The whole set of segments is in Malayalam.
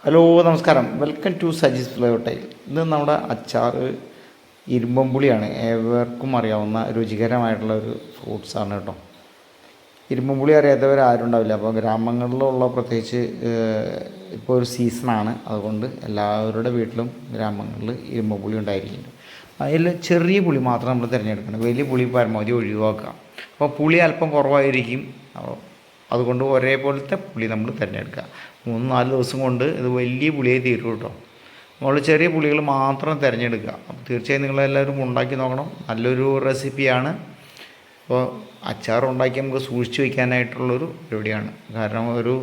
ഹലോ നമസ്കാരം, welcome to Saji's flavour tile. ഇത് നമ്മുടെ അച്ചാർ ഇരുമ്പമ്പുളിയാണ്. ഏവർക്കും അറിയാവുന്ന രുചികരമായിട്ടുള്ള ഒരു ഫ്രൂട്ട്സാണ് കേട്ടോ. ഇരുമ്പമ്പുളി അറിയാത്തവർ ആരും ഉണ്ടാവില്ല. അപ്പോൾ ഗ്രാമങ്ങളിലുള്ള പ്രത്യേകിച്ച് ഇപ്പോൾ ഒരു സീസണാണ്, അതുകൊണ്ട് എല്ലാവരുടെ വീട്ടിലും ഗ്രാമങ്ങളിൽ ഇരുമ്പമ്പുളി ഉണ്ടായിരിക്കുന്നുണ്ട്. അതിൽ ചെറിയ പുളി മാത്രം നമ്മൾ തിരഞ്ഞെടുക്കണം, വലിയ പുളി പരമാവധി ഒഴിവാക്കുക. അപ്പോൾ പുളി അല്പം കുറവായിരിക്കും, അതുകൊണ്ട് ഒരേപോലത്തെ പുളി നമ്മൾ തിരഞ്ഞെടുക്കുക. 3-4 ദിവസം കൊണ്ട് ഇത് വലിയ പുളിയായി തീരും കേട്ടോ. നമ്മൾ ചെറിയ പുളികൾ മാത്രം തിരഞ്ഞെടുക്കുക. അപ്പോൾ തീർച്ചയായും നിങ്ങളെല്ലാവരും ഉണ്ടാക്കി നോക്കണം. നല്ലൊരു റെസിപ്പിയാണ്. അപ്പോൾ അച്ചാർ ഉണ്ടാക്കി നമുക്ക് സൂക്ഷിച്ച് വയ്ക്കാനായിട്ടുള്ളൊരു പരിപാടിയാണ്. കാരണം ഒരു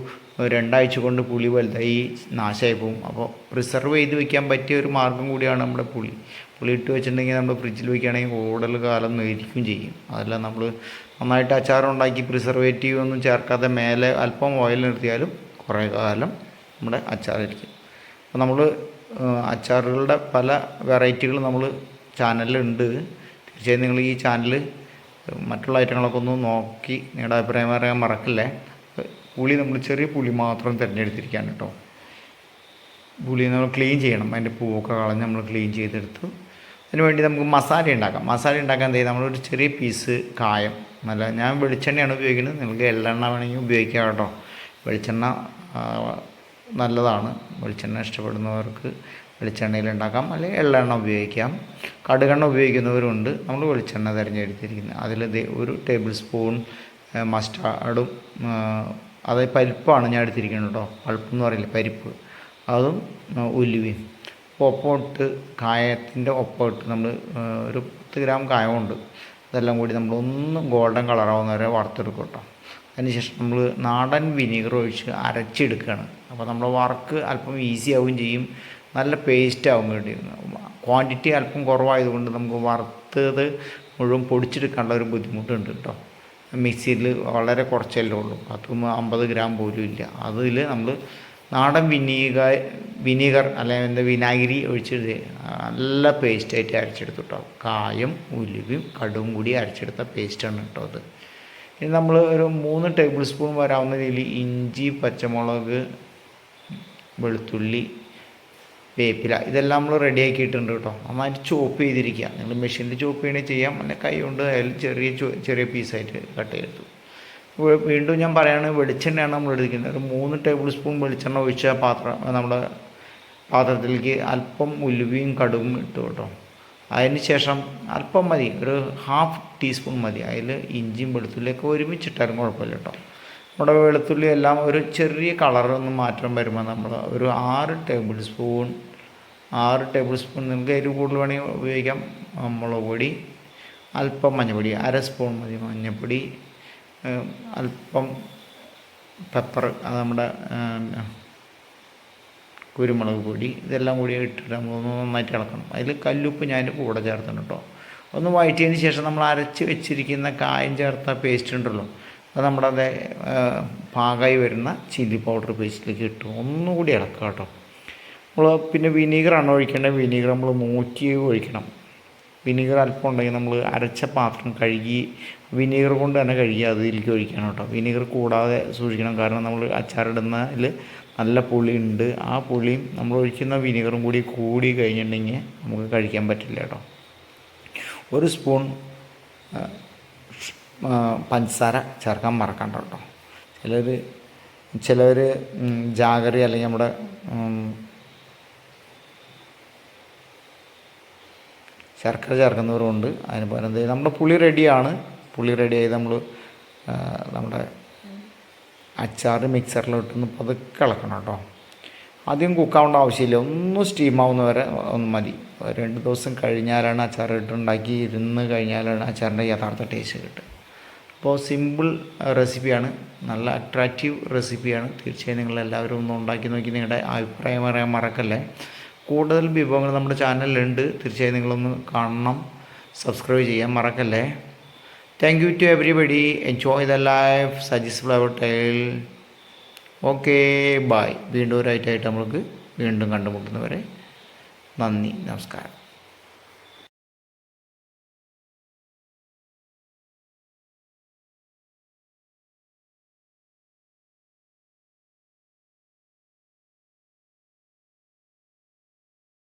2 ആഴ്ച കൊണ്ട് പുളി വലുതായി നാശമായി പോകും. അപ്പോൾ പ്രിസർവ് ചെയ്ത് വയ്ക്കാൻ പറ്റിയ ഒരു മാർഗ്ഗം കൂടിയാണ് നമ്മുടെ പുളി ഇട്ട് വെച്ചിട്ടുണ്ടെങ്കിൽ നമ്മൾ ഫ്രിഡ്ജിൽ വയ്ക്കുകയാണെങ്കിൽ കൂടുതൽ കാലം ഇരിക്കുകയും ചെയ്യും. അതല്ല നമ്മൾ നന്നായിട്ട് അച്ചാറുണ്ടാക്കി പ്രിസർവേറ്റീവ് ഒന്നും ചേർക്കാതെ മേലെ അല്പം ഓയിൽ നിർത്തിയാലും കുറേ കാലം നമ്മുടെ അച്ചാറിരിക്കും. അപ്പോൾ നമ്മൾ അച്ചാറുകളുടെ പല വെറൈറ്റികൾ നമ്മൾ ചാനലിലുണ്ട്. തീർച്ചയായും നിങ്ങൾ ഈ ചാനൽ മറ്റുള്ള ഐറ്റങ്ങളൊക്കെ ഒന്ന് നോക്കി നിങ്ങളുടെ അഭിപ്രായം പറയാൻ മറക്കില്ലേ. പുളി നമ്മൾ ചെറിയ പുളി മാത്രം തിരഞ്ഞെടുത്തിരിക്കുകയാണ് കേട്ടോ. പുളി നമ്മൾ ക്ലീൻ ചെയ്യണം, അതിൻ്റെ പൂവൊക്കെ കളഞ്ഞ് നമ്മൾ ക്ലീൻ ചെയ്തെടുത്ത് അതിനുവേണ്ടി നമുക്ക് മസാല ഉണ്ടാക്കാൻ എന്ത് ചെയ്യും, നമ്മളൊരു ചെറിയ പീസ് കായം, ഞാൻ വെളിച്ചെണ്ണയാണ് ഉപയോഗിക്കുന്നത്. നിങ്ങൾക്ക് എള്ളെണ്ണ വേണമെങ്കിൽ ഉപയോഗിക്കാം കേട്ടോ. വെളിച്ചെണ്ണ നല്ലതാണ്. വെളിച്ചെണ്ണ ഇഷ്ടപ്പെടുന്നവർക്ക് വെളിച്ചെണ്ണയിൽ ഉണ്ടാക്കാം, അല്ലെങ്കിൽ എള്ളെണ്ണ ഉപയോഗിക്കാം. കടുകെണ്ണ ഉപയോഗിക്കുന്നവരുണ്ട്. നമ്മൾ വെളിച്ചെണ്ണ തിരഞ്ഞെടുത്തിരിക്കുന്നത്. അതിൽ 1 ടേബിൾ സ്പൂൺ മസ്റ്റാർഡും, അതായത് പരിപ്പാണ് ഞാൻ എടുത്തിരിക്കുന്നത് കേട്ടോ. പൾപ്പെന്ന് പറയില്ല, പരിപ്പ്, അതും ഉലുവയും ഒപ്പമിട്ട്, കായത്തിൻ്റെ ഒപ്പമിട്ട് നമ്മൾ ഒരു 10 ഗ്രാം കായമുണ്ട്. ഇതെല്ലാം കൂടി നമ്മളൊന്ന് ഗോൾഡൻ കളറാവുന്ന വരെ വറുത്തെടുക്കും കേട്ടോ. അതിനുശേഷം നമ്മൾ നാടൻ വിനീഗർ ഒഴിച്ച് അരച്ചെടുക്കുകയാണ്. അപ്പോൾ നമ്മുടെ വർക്ക് അല്പം ഈസി ആവുകയും ചെയ്യും, നല്ല പേസ്റ്റ് ആവും വേണ്ടി. ക്വാണ്ടിറ്റി അല്പം കുറവായതുകൊണ്ട് നമുക്ക് വറുത്തത് മുഴുവൻ പൊടിച്ചെടുക്കാനുള്ള ഒരു ബുദ്ധിമുട്ടുണ്ട് കേട്ടോ. മിക്സിയിൽ വളരെ കുറച്ചല്ലേ ഉള്ളൂ, 50 ഗ്രാം പോലും ഇല്ല. അതിൽ നമ്മൾ നാടൻ വിനീഗർ അല്ലെങ്കിൽ വിനാഗിരി ഒഴിച്ച് നല്ല പേസ്റ്റായിട്ട് അരച്ചെടുത്തു കേട്ടോ. കായും ഉലുവയും കടുവും കൂടി അരച്ചെടുത്ത പേസ്റ്റാണ് കേട്ടോ അത്. ഇനി നമ്മൾ ഒരു 3 ടേബിൾ സ്പൂൺ വരാവുന്ന രീതിയിൽ ഇഞ്ചി, പച്ചമുളക്, വെളുത്തുള്ളി, വേപ്പില ഇതെല്ലാം നമ്മൾ റെഡിയാക്കിയിട്ടുണ്ട് കേട്ടോ. നന്നായിട്ട് ചോപ്പ് ചെയ്തിരിക്കുക. നിങ്ങൾ മെഷീനിൽ ചോപ്പ് ചെയ്യണമെങ്കിൽ ചെയ്യാം, അല്ലെങ്കിൽ കൈ കൊണ്ട് അതിൽ ചെറിയ പീസായിട്ട് കട്ട് ചെയ്തെടുത്തു. വീണ്ടും ഞാൻ പറയുകയാണ്, വെളിച്ചെണ്ണയാണ് നമ്മൾ എടുക്കുന്നത്. ഒരു 3 ടേബിൾ സ്പൂൺ വെളിച്ചെണ്ണ ഒഴിച്ച നമ്മുടെ പാത്രത്തിലേക്ക് അല്പം ഉലുവയും കടുകും ഇട്ടു കേട്ടോ. അതിന് ശേഷം അല്പം മതി, ഒരു 1/2 ടീസ്പൂൺ മതി. അതിൽ ഇഞ്ചിയും വെളുത്തുള്ളിയൊക്കെ ഒരുമിച്ചിട്ടാലും കുഴപ്പമില്ല കേട്ടോ. നമ്മുടെ വെളുത്തുള്ളി എല്ലാം ഒരു ചെറിയ കളറൊന്ന് മാറ്റം വരുമ്പോൾ നമ്മൾ ഒരു 6 ടേബിൾ സ്പൂൺ നിങ്ങൾക്ക് എരിവ് കൂടുതൽ വേണമെങ്കിൽ ഉപയോഗിക്കാം. മുളക് പൊടി, അല്പം മഞ്ഞൾപ്പൊടി, 1/2 സ്പൂൺ മതി മഞ്ഞൾപ്പൊടി, അല്പം പെപ്പർ, അത് നമ്മുടെ കുരുമുളക് പൊടി, ഇതെല്ലാം കൂടി ഇട്ടിട്ട് നമ്മളൊന്ന് നന്നായിട്ട് ഇളക്കണം. അതിൽ കല്ലുപ്പ് ഞാൻ കൂടെ ചേർത്തണം കേട്ടോ. ഒന്ന് വഴറ്റിയതിന് ശേഷം നമ്മൾ അരച്ച് വെച്ചിരിക്കുന്ന കായം ചേർത്ത പേസ്റ്റ് ഉണ്ടല്ലോ, അത് നമ്മുടെ പാകമായി വരുന്ന ചില്ലി പൗഡർ പേസ്റ്റിലേക്ക് ഇട്ടു ഒന്നുകൂടി ഇളക്കുക കേട്ടോ. നമ്മൾ പിന്നെ വിനീഗറാണ് ഒഴിക്കേണ്ടത്. വിനീഗർ നമ്മൾ നോക്കി ഒഴിക്കണം. വിനീഗർ അല്പം ഉണ്ടെങ്കിൽ നമ്മൾ അരച്ച പാത്രം കഴുകി വിനീഗർ കൊണ്ട് തന്നെ കഴുകി അതിലേക്ക് ഒഴിക്കണം കേട്ടോ. വിനീഗർ കൂടാതെ സൂക്ഷിക്കണം, കാരണം നമ്മൾ അച്ചാറിടുന്നതിൽ നല്ല പുളി ഉണ്ട്. ആ പുളിയും നമ്മൾ ഒഴിക്കുന്ന വിനീഗറും കൂടി കഴിഞ്ഞിട്ടുണ്ടെങ്കിൽ നമുക്ക് കഴിക്കാൻ പറ്റില്ല കേട്ടോ. 1 സ്പൂൺ പഞ്ചസാര ചേർക്കാൻ മറക്കണ്ട കേട്ടോ. ചിലർ ജാഗറി അല്ലെങ്കിൽ നമ്മുടെ ശർക്കര ചേർക്കുന്നവരുണ്ട്. അതിന് പകരം എന്ത് ചെയ്യും, നമ്മുടെ പുളി റെഡിയായി നമ്മൾ നമ്മുടെ അച്ചാർ മിക്സറിലിട്ടൊന്ന് പതുക്കെ ഇളക്കണം കേട്ടോ. ആദ്യം കുക്കാവേണ്ട ആവശ്യമില്ല, ഒന്ന് സ്റ്റീമാവുന്ന വരെ ഒന്ന് മതി. 2 ദിവസം കഴിഞ്ഞാലാണ് അച്ചാർ ഇട്ടുണ്ടാക്കി ഇരുന്ന് കഴിഞ്ഞാലാണ് അച്ചാറിൻ്റെ യഥാർത്ഥ ടേസ്റ്റ് കിട്ടുക. അപ്പോൾ സിമ്പിൾ റെസിപ്പിയാണ്, നല്ല അട്രാക്റ്റീവ് റെസിപ്പിയാണ്. തീർച്ചയായും നിങ്ങളെല്ലാവരും ഒന്ന് ഉണ്ടാക്കി നോക്കി നിങ്ങളുടെ അഭിപ്രായം പറയാൻ മറക്കല്ലേ. കൂടുതൽ വിഭവങ്ങൾ നമ്മുടെ ചാനലിലുണ്ട്, തീർച്ചയായും നിങ്ങളൊന്ന് കാണണം, സബ്സ്ക്രൈബ് ചെയ്യാൻ മറക്കല്ലേ. Thank you to everybody. Enjoy the life. Saji's flavour tile. Okay, bye. വീണ്ടും ഒരു ഐറ്റമായിട്ട് നമ്മൾക്ക് വീണ്ടും കണ്ടുമുട്ടുന്നവരെ നന്ദി, നമസ്കാരം.